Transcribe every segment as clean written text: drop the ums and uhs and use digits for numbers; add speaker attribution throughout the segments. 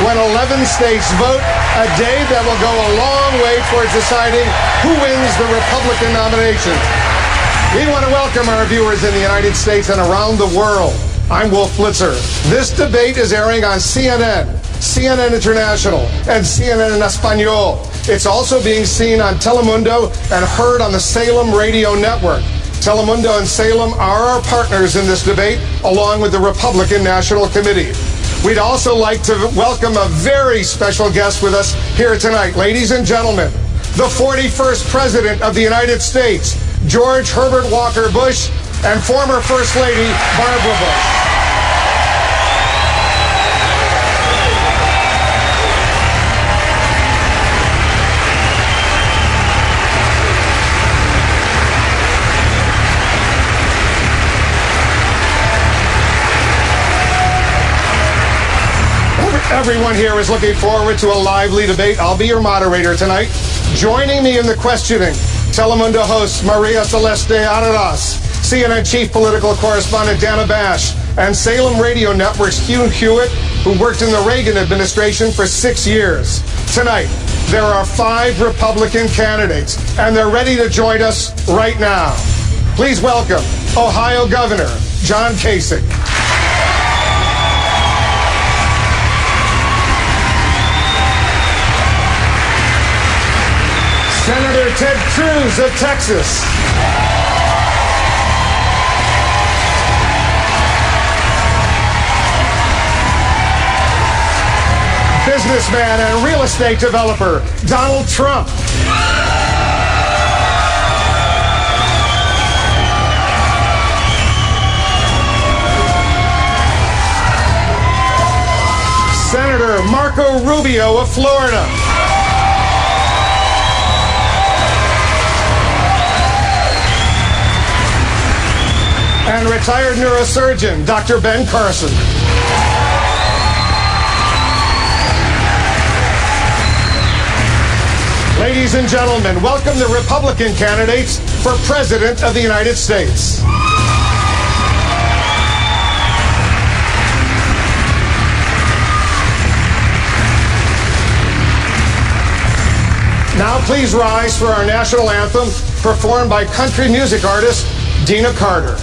Speaker 1: when 11 states vote, a day that will go a long way towards deciding who wins the Republican nomination. We want to welcome our viewers in the United States and around the world. I'm Wolf Blitzer. This debate is airing on CNN, CNN International, and CNN en Español. It's also being seen on Telemundo and heard on the Salem Radio Network. Telemundo and Salem are our partners in this debate, along with the Republican National Committee. We'd also like to welcome a very special guest with us here tonight. Ladies and gentlemen, the 41st President of the United States, George Herbert Walker Bush, and former First Lady Barbara Bush. Everyone here is looking forward to a lively debate. I'll be your moderator tonight. Joining me in the questioning, Telemundo host Maria Celeste Araras, CNN Chief Political Correspondent Dana Bash, and Salem Radio Network's Hugh Hewitt, who worked in the Reagan administration for 6 years. Tonight, there are 5 Republican candidates, and they're ready to join us right now. Please welcome Ohio Governor John Kasich. Senator Ted Cruz of Texas. Businessman and real estate developer Donald Trump. Senator Marco Rubio of Florida. And retired neurosurgeon, Dr. Ben Carson. Ladies and gentlemen, welcome the Republican candidates for President of the United States. Now please rise for our national anthem, performed by country music artist Dina Carter.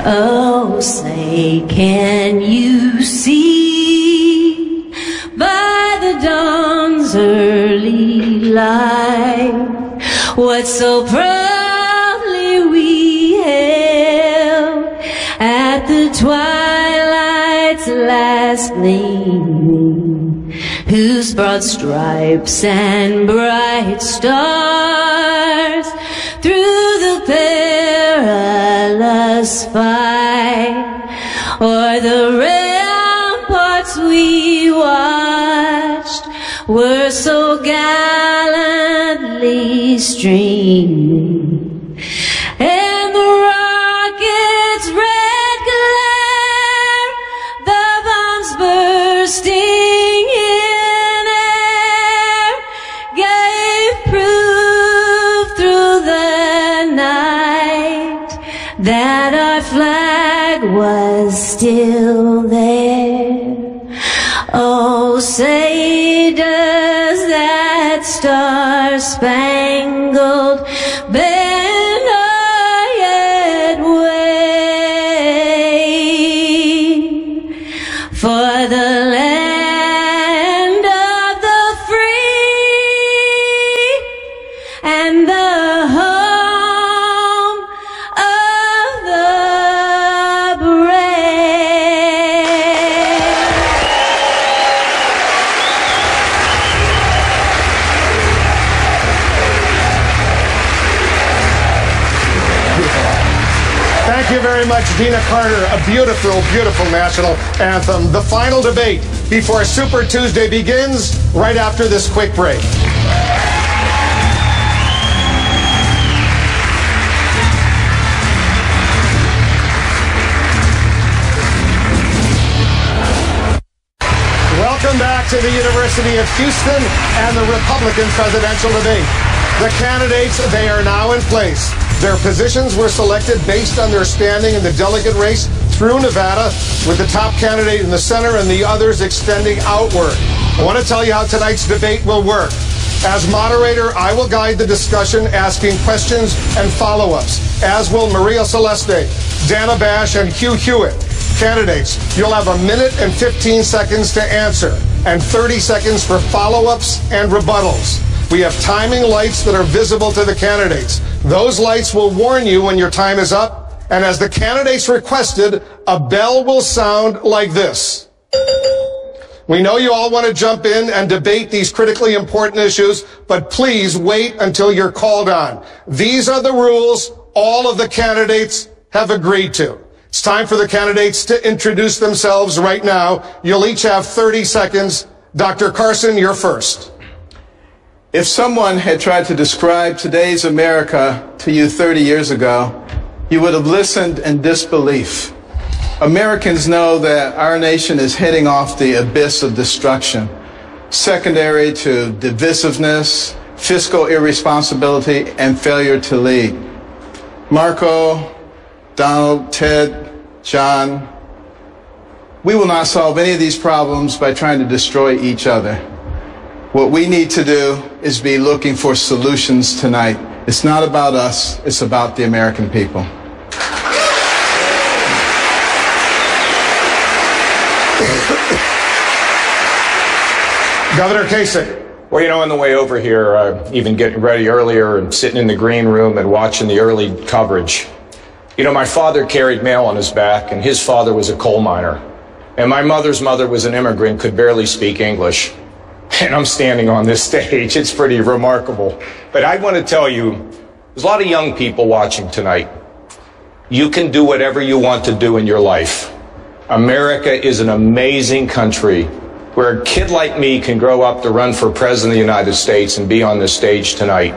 Speaker 2: Oh, say, can you see by the dawn's early light what so proudly we hailed at the twilight's last gleaming, whose broad stripes and bright stars through the perilous fight o'er the ramparts we watched were so gallantly streaming, and the rocket's red glare, the bombs bursting in air, gave proof through the night that our flag was still there. Oh, say does that star-spangled banner yet wave for the land of the free and the home of the brave?
Speaker 1: Thank you very much, Dina Carter. A beautiful, beautiful national anthem. The final debate before Super Tuesday begins right after this quick break. Welcome back to the University of Houston and the Republican presidential debate. The candidates, they are now in place. Their positions were selected based on their standing in the delegate race through Nevada, with the top candidate in the center and the others extending outward. I want to tell you how tonight's debate will work. As moderator, I will guide the discussion, asking questions and follow-ups, as will Maria Celeste, Dana Bash, and Hugh Hewitt. Candidates, you'll have 1 minute and 15 seconds to answer, and 30 seconds for follow-ups and rebuttals. We have timing lights that are visible to the candidates. Those lights will warn you when your time is up, and as the candidates requested, a bell will sound like this. We know you all want to jump in and debate these critically important issues, but please wait until you're called on. These are the rules all of the candidates have agreed to. It's time for the candidates to introduce themselves right now. You'll each have 30 seconds. Dr. Carson, you're first.
Speaker 3: If someone had tried to describe today's America to you 30 years ago, you would have listened in disbelief. Americans know that our nation is heading off the abyss of destruction, secondary to divisiveness, fiscal irresponsibility, and failure to lead. Marco, Donald, Ted, John, we will not solve any of these problems by trying to destroy each other. What we need to do is be looking for solutions tonight. It's not about us, it's about the American people.
Speaker 1: Governor Kasich.
Speaker 4: Well, you know, on the way over here, even getting ready earlier and sitting in the green room and watching the early coverage, you know, my father carried mail on his back, and his father was a coal miner. And my mother's mother was an immigrant, could barely speak English. And I'm standing on this stage. It's pretty remarkable. But I want to tell you, there's a lot of young people watching tonight. You can do whatever you want to do in your life. America is an amazing country where a kid like me can grow up to run for president of the United States and be on this stage tonight.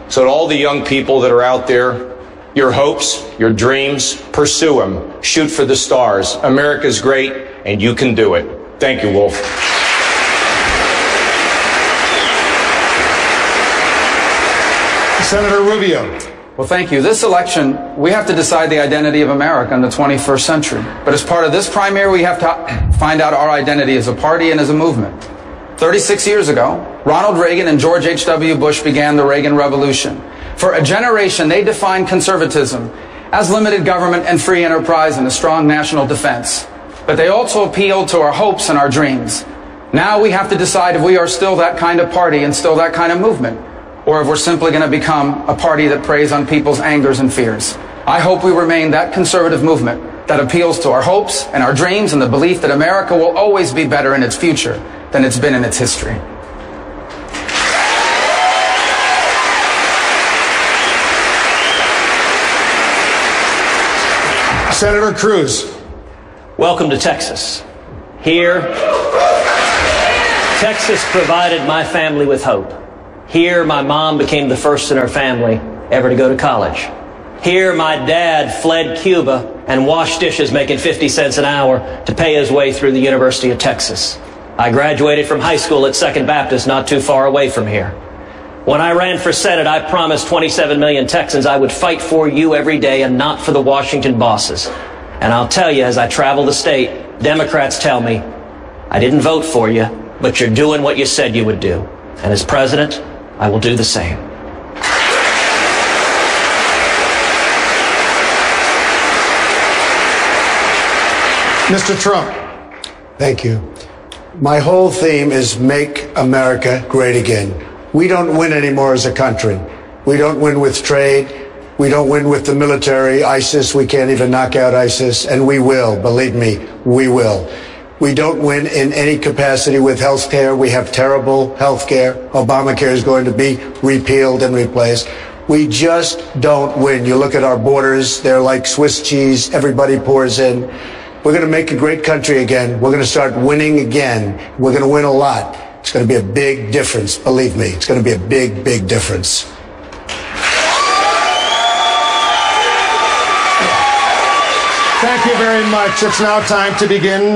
Speaker 4: So to all the young people that are out there, your hopes, your dreams, pursue them. Shoot for the stars. America's great, and you can do it. Thank you, Wolf.
Speaker 1: Senator Rubio.
Speaker 5: Well, thank you. This election, we have to decide the identity of America in the 21st century. But as part of this primary, we have to find out our identity as a party and as a movement. 36 years ago, Ronald Reagan and George H.W. Bush began the Reagan Revolution. For a generation, they defined conservatism as limited government and free enterprise and a strong national defense. But they also appealed to our hopes and our dreams. Now we have to decide if we are still that kind of party and still that kind of movement, or if we're simply going to become a party that preys on people's angers and fears. I hope we remain that conservative movement that appeals to our hopes and our dreams and the belief that America will always be better in its future than it's been in its history.
Speaker 1: Senator Cruz.
Speaker 6: Welcome to Texas. Here, Texas provided my family with hope. Here, my mom became the first in her family ever to go to college. Here, my dad fled Cuba and washed dishes making 50 cents an hour to pay his way through the University of Texas. I graduated from high school at Second Baptist, not too far away from here. When I ran for Senate, I promised 27 million Texans I would fight for you every day and not for the Washington bosses. And I'll tell you, as I travel the state, Democrats tell me, I didn't vote for you, but you're doing what you said you would do. And as president, I will do the same.
Speaker 1: Mr. Trump.
Speaker 7: Thank you. My whole theme is make America great again. We don't win anymore as a country. We don't win with trade. We don't win with the military. ISIS, we can't even knock out ISIS. And we will, believe me, we will. We don't win in any capacity with health care. We have terrible health care. Obamacare is going to be repealed and replaced. We just don't win. You look at our borders, they're like Swiss cheese. Everybody pours in. We're going to make a great country again. We're going to start winning again. We're going to win a lot. It's going to be a big difference. Believe me, it's going to be a big, big difference.
Speaker 1: Thank you very much. It's now time to begin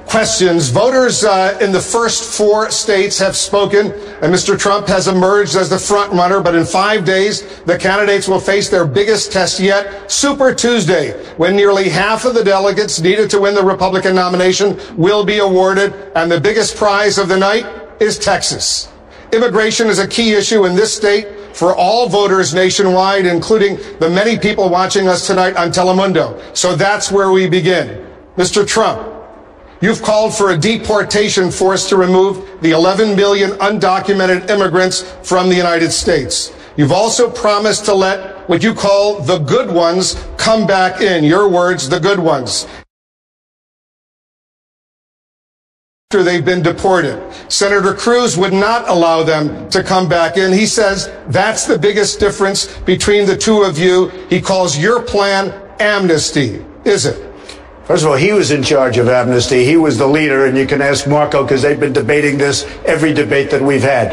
Speaker 1: questions. Voters in the first 4 states have spoken, and Mr. Trump has emerged as the front runner. But in 5 days, the candidates will face their biggest test yet, Super Tuesday, when nearly half of the delegates needed to win the Republican nomination will be awarded. And the biggest prize of the night is Texas. Immigration is a key issue in this state for all voters nationwide, including the many people watching us tonight on Telemundo. So that's where we begin. Mr. Trump, you've called for a deportation force to remove the 11 million undocumented immigrants from the United States. You've also promised to let what you call the good ones come back in. Your words, the good ones. After they've been deported. Senator Cruz would not allow them to come back in. He says that's the biggest difference between the two of you. He calls your plan amnesty. Is it?
Speaker 7: First of all, he was in charge of amnesty. He was the leader, and you can ask Marco because they've been debating this every debate that we've had.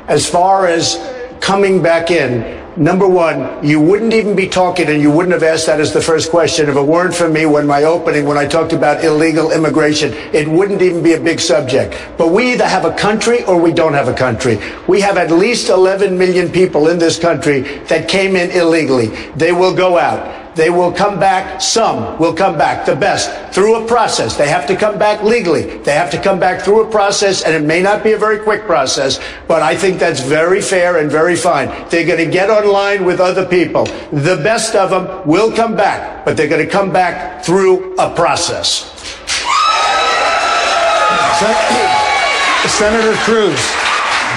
Speaker 7: As far as coming back in, number one, you wouldn't even be talking, and you wouldn't have asked that as the first question if it weren't for me when I talked about illegal immigration. It wouldn't even be a big subject. But we either have a country or we don't have a country. We have at least 11 million people in this country that came in illegally. They will go out. They will come back. Some will come back, the best, through a process. They have to come back legally. They have to come back through a process, and it may not be a very quick process, but I think that's very fair and very fine. They're going to get online with other people. The best of them will come back, but they're going to come back through a process.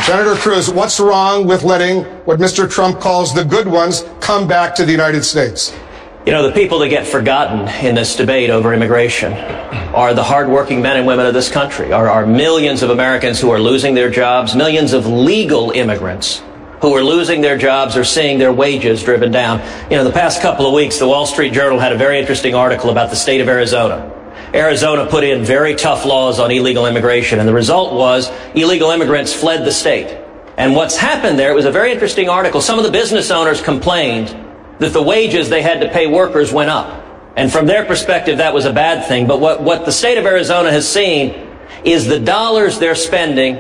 Speaker 1: Senator Cruz, what's wrong with letting what Mr. Trump calls the good ones come back to the United States?
Speaker 6: You know, the people that get forgotten in this debate over immigration are the hardworking men and women of this country, are millions of Americans who are losing their jobs, millions of legal immigrants who are losing their jobs or seeing their wages driven down. You know, the past couple of weeks, the Wall Street Journal had a very interesting article about the state of Arizona. Arizona put in very tough laws on illegal immigration, and the result was illegal immigrants fled the state. And what's happened there, it was a very interesting article. Some of the business owners complained that the wages they had to pay workers went up. And from their perspective, that was a bad thing. But what the state of Arizona has seen is the dollars they're spending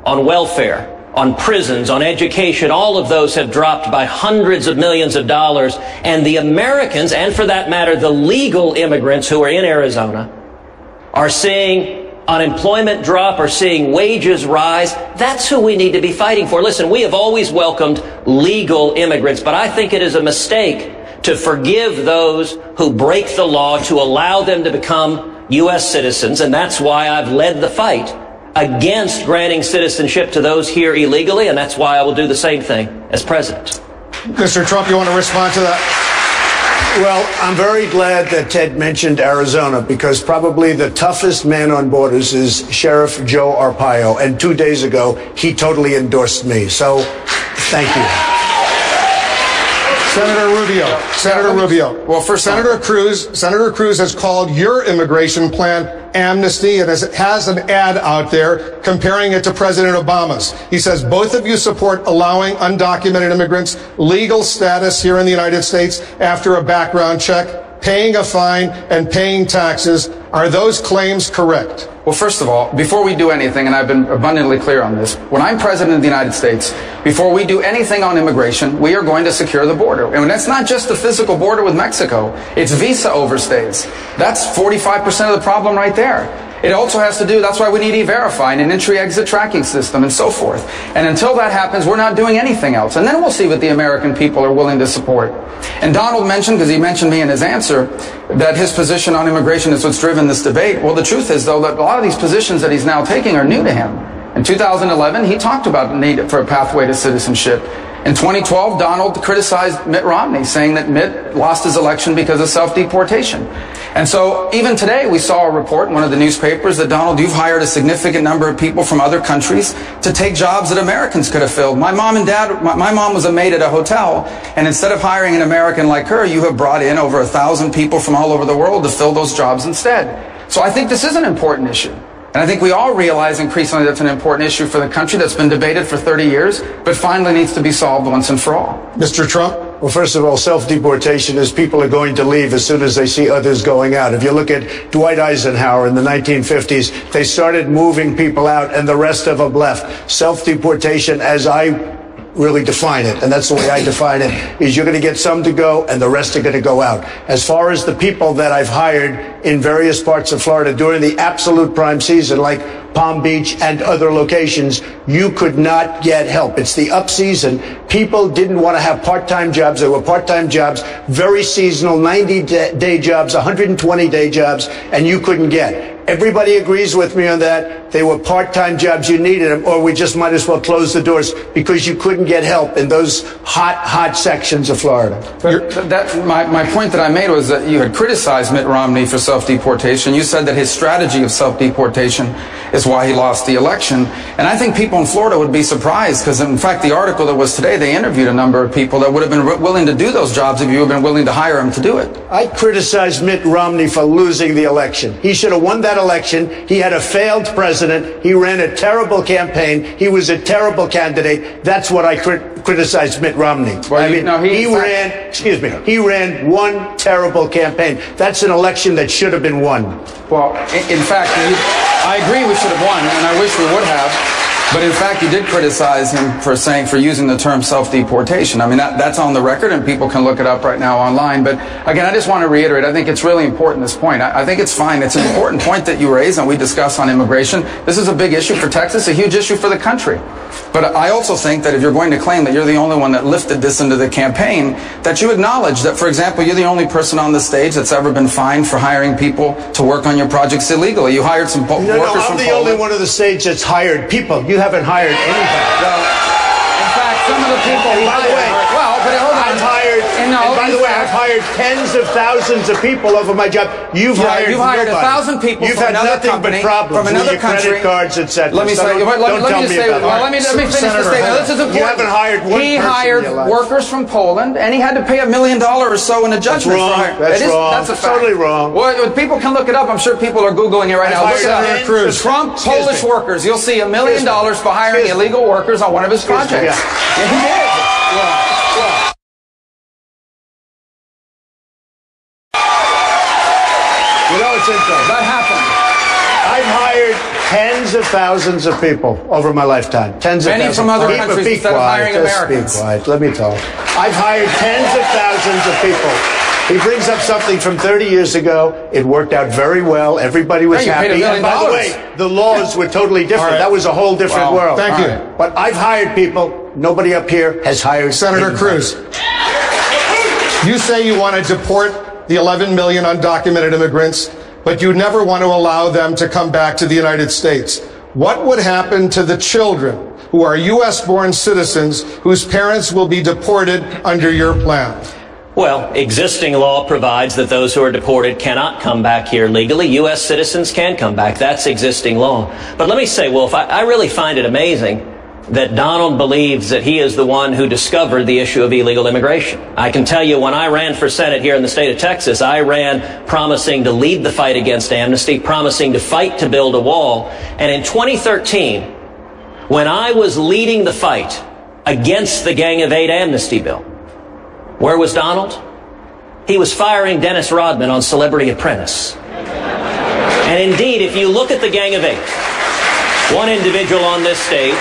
Speaker 6: on welfare, on prisons, on education, all of those have dropped by hundreds of millions of dollars. And the Americans, and for that matter, the legal immigrants who are in Arizona, are seeing unemployment drop or seeing wages rise. That's who we need to be fighting for. Listen, we have always welcomed legal immigrants, but I think it is a mistake to forgive those who break the law, to allow them to become U.S. citizens. And that's why I've led the fight against granting citizenship to those here illegally, and that's why I will do the same thing as president.
Speaker 1: Mr. Trump, you want to respond to that?
Speaker 7: Well, I'm very glad that Ted mentioned Arizona, because probably the toughest man on borders is Sheriff Joe Arpaio, and 2 days ago, he totally endorsed me. So, thank you.
Speaker 1: Senator Rubio. Well, for Senator Cruz has called your immigration plan amnesty, and has an ad out there comparing it to President Obama's. He says both of you support allowing undocumented immigrants legal status here in the United States after a background check, paying a fine, and paying taxes. Are those claims correct?
Speaker 5: Well, first of all, before we do anything, and I've been abundantly clear on this, when I'm president of the United States, before we do anything on immigration, we are going to secure the border. And that's not just the physical border with Mexico. It's visa overstays. That's 45% of the problem right there. It also has to do, that's why we need E-Verify and an entry-exit tracking system and so forth. And until that happens, we're not doing anything else. And then we'll see what the American people are willing to support. And Donald mentioned, because he mentioned me in his answer, that his position on immigration is what's driven this debate. Well, the truth is, though, that a lot of these positions that he's now taking are new to him. In 2011, he talked about the need for a pathway to citizenship. In 2012, Donald criticized Mitt Romney, saying that Mitt lost his election because of self-deportation. And so even today, we saw a report in one of the newspapers that, Donald, you've hired a significant number of people from other countries to take jobs that Americans could have filled. My mom was a maid at a hotel, and instead of hiring an American like her, you have brought in over 1,000 people from all over the world to fill those jobs instead. So I think this is an important issue. And I think we all realize increasingly that's an important issue for the country that's been debated for 30 years, but finally needs to be solved once and for all.
Speaker 1: Mr. Trump,
Speaker 7: Well, first of all, self-deportation is people are going to leave as soon as they see others going out. If you look at Dwight Eisenhower in the 1950s, they started moving people out and the rest of them left. Self-deportation, as I really define it, and that's the way I define it, is you're going to get some to go and the rest are going to go out. As far as the people that I've hired in various parts of Florida during the absolute prime season, like Palm Beach and other locations, you could not get help. It's the up season. People didn't want to have part-time jobs. They were part-time jobs, very seasonal, 90-day jobs, 120-day jobs, and you couldn't get. Everybody agrees with me on that. They were part-time jobs. You needed them, or we just might as well close the doors because you couldn't get help in those hot sections of Florida.
Speaker 5: But my point that I made was that you had criticized Mitt Romney for self-deportation. You said that his strategy of self-deportation is why he lost the election. And I think people in Florida would be surprised because, in fact, the article that was today, they interviewed a number of people that would have been willing to do those jobs if you had been willing to hire them to do it.
Speaker 7: I criticized Mitt Romney for losing the election. He should have won that election. He had a failed president. He ran a terrible campaign. He was a terrible candidate. That's what I criticized Mitt Romney.
Speaker 5: Well,
Speaker 7: he ran one terrible campaign. That's an election that should have been won.
Speaker 5: Well, in fact, I agree we should have won, and I wish we would have. But in fact, you did criticize him for using the term self-deportation. I mean, that's on the record, and people can look it up right now online. But again, I just want to reiterate, I think it's really important, this point. I think it's fine. It's an important point that you raise and we discuss on immigration. This is a big issue for Texas, a huge issue for the country. But I also think that if you're going to claim that you're the only one that lifted this into the campaign, that you acknowledge that, for example, you're the only person on the stage that's ever been fined for hiring people to work on your projects illegally. You hired some workers from Poland.
Speaker 7: I'm the only one on the stage that's hired people. You haven't hired anybody.
Speaker 5: Well, in fact, some of the people he hired.
Speaker 7: I've hired tens of thousands of people over my job. You've hired
Speaker 5: 1,000 people
Speaker 7: You've
Speaker 5: from
Speaker 7: had
Speaker 5: another
Speaker 7: nothing
Speaker 5: company,
Speaker 7: but problems
Speaker 5: from another
Speaker 7: with your
Speaker 5: country.
Speaker 7: credit cards, etc.
Speaker 5: Let me say. Let me finish the statement. This is important.
Speaker 7: You haven't hired one person
Speaker 5: He hired workers from Poland, and he had to pay $1 million or so in a judgment.
Speaker 7: That's wrong.
Speaker 5: That's a fact.
Speaker 7: Totally wrong.
Speaker 5: Well, people can look it up. I'm sure people are Googling it right now. Look
Speaker 7: Senator
Speaker 5: Cruz. Trump Polish workers. You'll see $1 million for hiring illegal workers on one of his projects. Yeah, he did.
Speaker 7: You know, it's interesting.
Speaker 5: That happened.
Speaker 7: I've hired tens of thousands of people over my lifetime. Tens of thousands.
Speaker 5: Many from other countries instead of hiring Americans.
Speaker 7: Be quiet. Let me talk. I've hired tens of thousands of people. He brings up something from 30 years ago. It worked out very well. Everybody was happy. And by the way, the laws were totally different. That was a whole different world.
Speaker 1: Thank you.
Speaker 7: But I've hired people. Nobody up here has hired
Speaker 1: Senator Cruz. You say you want to deport the 11 million undocumented immigrants, but you never want to allow them to come back to the United States. What would happen to the children who are U.S.-born citizens whose parents will be deported under your plan?
Speaker 6: Well, existing law provides that those who are deported cannot come back here legally. U.S. citizens can come back. That's existing law. But let me say, Wolf, I really find it amazing that Donald believes that he is the one who discovered the issue of illegal immigration. I can tell you, when I ran for Senate here in the state of Texas, I ran promising to lead the fight against amnesty, promising to fight to build a wall. And in 2013, when I was leading the fight against the Gang of Eight amnesty bill, where was Donald? He was firing Dennis Rodman on Celebrity Apprentice. And indeed, if you look at the Gang of Eight, one individual on this stage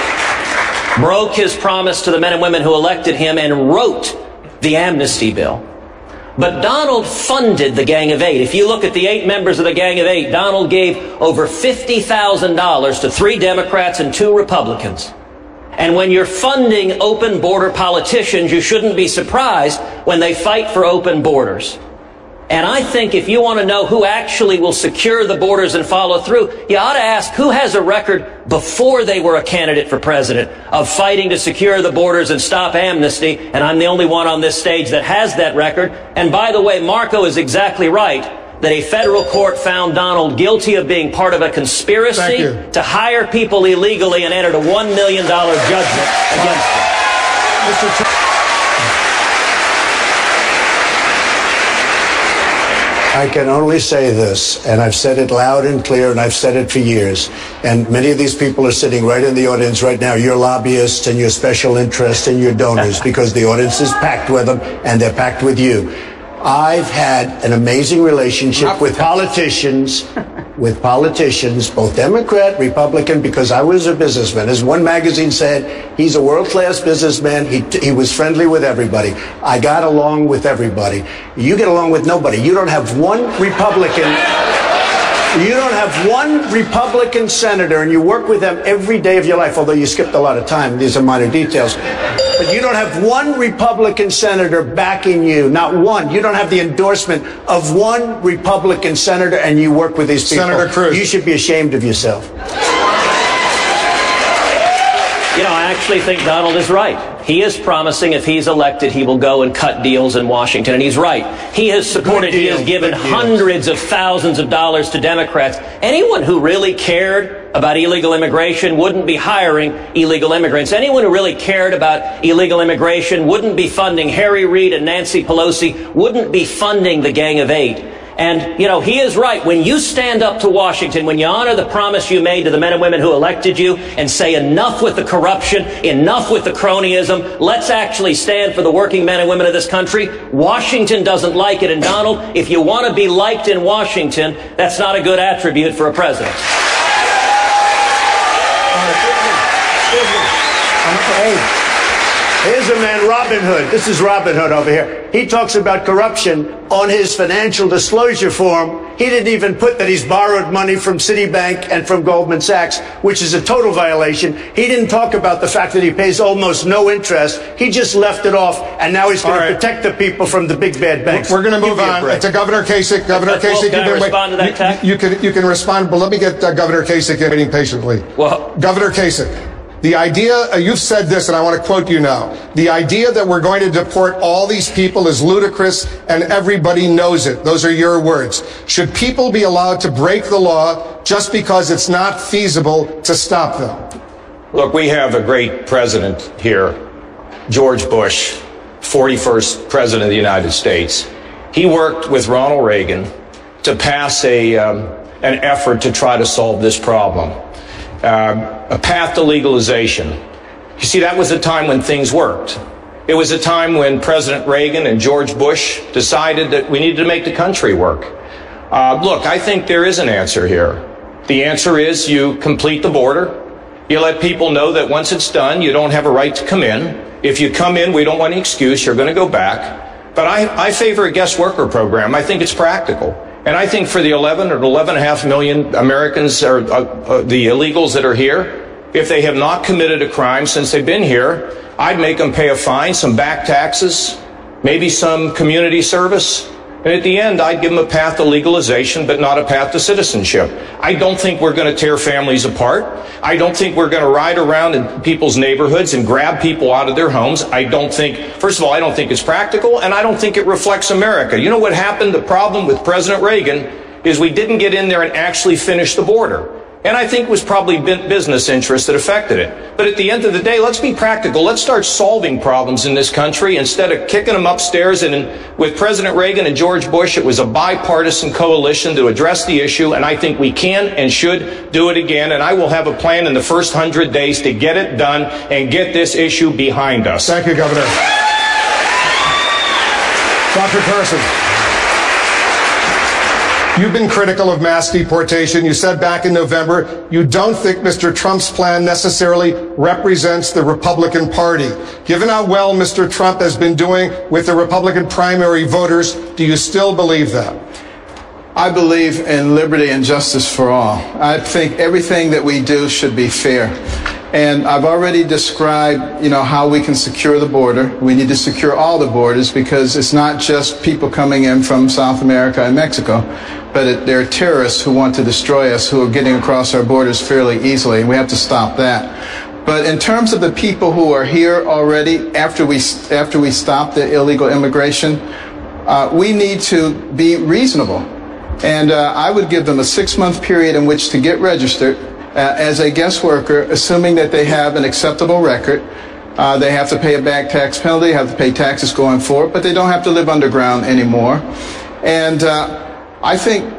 Speaker 6: broke his promise to the men and women who elected him and wrote the amnesty bill. But Donald funded the Gang of Eight. If you look at the 8 members of the Gang of Eight, Donald gave over $50,000 to 3 Democrats and 2 Republicans. And when you're funding open border politicians, you shouldn't be surprised when they fight for open borders. And I think if you want to know who actually will secure the borders and follow through, you ought to ask who has a record before they were a candidate for president of fighting to secure the borders and stop amnesty. And I'm the only one on this stage that has that record. And by the way, Marco is exactly right that a federal court found Donald guilty of being part of a conspiracy to hire people illegally and entered a $1 million judgment against him.
Speaker 7: I can only say this, and I've said it loud and clear, and I've said it for years. And many of these people are sitting right in the audience right now, your lobbyists and your special interests and your donors, because the audience is packed with them, and they're packed with you. I've had an amazing relationship with politicians, both Democrat, Republican, because I was a businessman. As one magazine said, he's a world-class businessman. He was friendly with everybody. I got along with everybody. You get along with nobody. You don't have one Republican. You don't have one Republican senator, and you work with them every day of your life, although you skipped a lot of time. These are minor details. But you don't have one Republican senator backing you, not one. You don't have the endorsement of one Republican senator, and you work with these people.
Speaker 1: Senator Cruz.
Speaker 7: You should be ashamed of yourself.
Speaker 6: You know, I actually think Donald is right. He is promising if he's elected, he will go and cut deals in Washington, and he's right. He has supported, he has given hundreds of thousands of dollars to Democrats. Anyone who really cared about illegal immigration wouldn't be hiring illegal immigrants. Anyone who really cared about illegal immigration wouldn't be funding Harry Reid and Nancy Pelosi, wouldn't be funding the Gang of Eight. And, you know, he is right. When you stand up to Washington, when you honor the promise you made to the men and women who elected you and say enough with the corruption, enough with the cronyism, let's actually stand for the working men and women of this country, Washington doesn't like it. And, Donald, if you want to be liked in Washington, that's not a good attribute for a president.
Speaker 7: Here's a man, Robin Hood. This is Robin Hood over here. He talks about corruption on his financial disclosure form. He didn't even put that he's borrowed money from Citibank and from Goldman Sachs, which is a total violation. He didn't talk about the fact that he pays almost no interest. He just left it off, and now he's going to protect the people from the big bad banks.
Speaker 1: We're going to move on to Governor Kasich. Governor Kasich,
Speaker 6: can I respond to that, Tack?
Speaker 1: You can respond, but let me get Governor Kasich waiting patiently.
Speaker 6: Well,
Speaker 1: Governor Kasich. The idea, you've said this, and I want to quote you now. The idea that we're going to deport all these people is ludicrous, and everybody knows it. Those are your words. Should people be allowed to break the law just because it's not feasible to stop them?
Speaker 4: Look, we have a great president here, George Bush, 41st president of the United States. He worked with Ronald Reagan to pass an effort to try to solve this problem. A path to legalization. You see, that was a time when things worked. It was a time when President Reagan and George Bush decided that we needed to make the country work. Look, I think there is an answer here. The answer is you complete the border. You let people know that once it's done, you don't have a right to come in. If you come in, we don't want any excuse. You're going to go back. But I favor a guest worker program. I think it's practical. And I think for the 11 or 11.5 million Americans, or the illegals that are here, if they have not committed a crime since they've been here, I'd make them pay a fine, some back taxes, maybe some community service. And at the end, I'd give them a path to legalization, but not a path to citizenship. I don't think we're going to tear families apart. I don't think we're going to ride around in people's neighborhoods and grab people out of their homes. I don't think, first of all, I don't think it's practical, and I don't think it reflects America. You know what happened? The problem with President Reagan is we didn't get in there and actually finish the border. And I think it was probably business interests that affected it. But at the end of the day, let's be practical. Let's start solving problems in this country instead of kicking them upstairs. And with President Reagan and George Bush, it was a bipartisan coalition to address the issue. And I think we can and should do it again. And I will have a plan in the first 100 days to get it done and get this issue behind us.
Speaker 1: Thank you, Governor. Dr. Carson. You've been critical of mass deportation. You said back in November you don't think Mr. Trump's plan necessarily represents the Republican Party. Given how well Mr. Trump has been doing with the Republican primary voters, do you still believe that?
Speaker 3: I believe in liberty and justice for all. I think everything that we do should be fair. And I've already described, how we can secure the border. We need to secure all the borders because it's not just people coming in from South America and Mexico, but there are terrorists who want to destroy us who are getting across our borders fairly easily, and we have to stop that. But in terms of the people who are here already, after we stop the illegal immigration, we need to be reasonable. And I would give them a 6-month period in which to get registered as a guest worker, assuming that they have an acceptable record. They have to pay a back tax penalty, have to pay taxes going forward, but they don't have to live underground anymore. And I think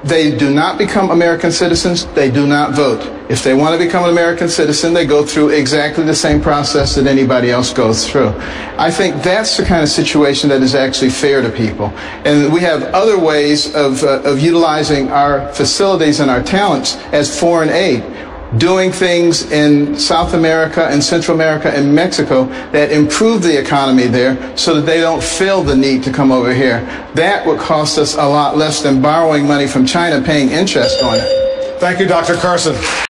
Speaker 3: they do not become American citizens, they do not vote. If they want to become an American citizen, they go through exactly the same process that anybody else goes through. I think that's the kind of situation that is actually fair to people. And we have other ways of utilizing our facilities and our talents as foreign aid, doing things in South America and Central America and Mexico that improve the economy there so that they don't feel the need to come over here. That would cost us a lot less than borrowing money from China, paying interest on it.
Speaker 1: Thank you, Dr. Carson.